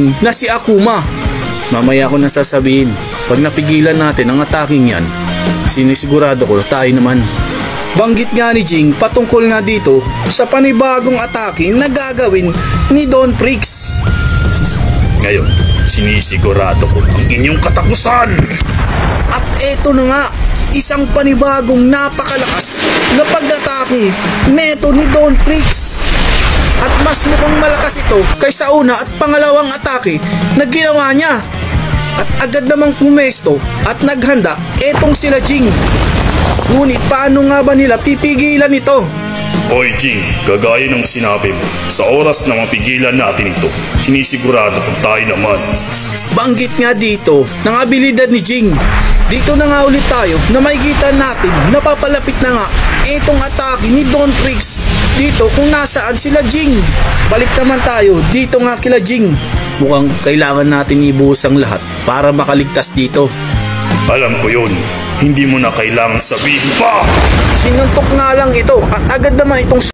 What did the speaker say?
na si Akuma. Mamaya ko na sasabihin, pag napigilan natin ang ataking yan, sinisigurado ko tayo naman. Banggit nga ni Jing patungkol nga dito sa panibagong atake na gagawin ni Don Prix. Ngayon, sinisigurado ko ang inyong katapusan. At eto na nga, isang panibagong napakalakas na pag-atake neto ni Don Prix. At mas mukhang malakas ito kaysa una at pangalawang atake na ginawa niya. At agad namang pumesto at naghanda etong sila Jing. Ngunit paano nga ba nila pipigilan ito? Hoy Jing, kagaya ng sinabi mo, sa oras na mapigilan natin ito, sinisigurado kung tayo naman. Banggit nga dito ng abilidad ni Jing. Dito na nga ulit tayo na makikita natin na papalapit na nga itong atake ni Don Prix dito kung nasaan sila Jing. Balik naman tayo dito nga kila Jing. Mukhang kailangan natin ibuhos ang lahat para makaligtas dito. Alam ko yun, hindi mo na kailangang sabihin pa! Sinuntok nga lang ito at agad naman itong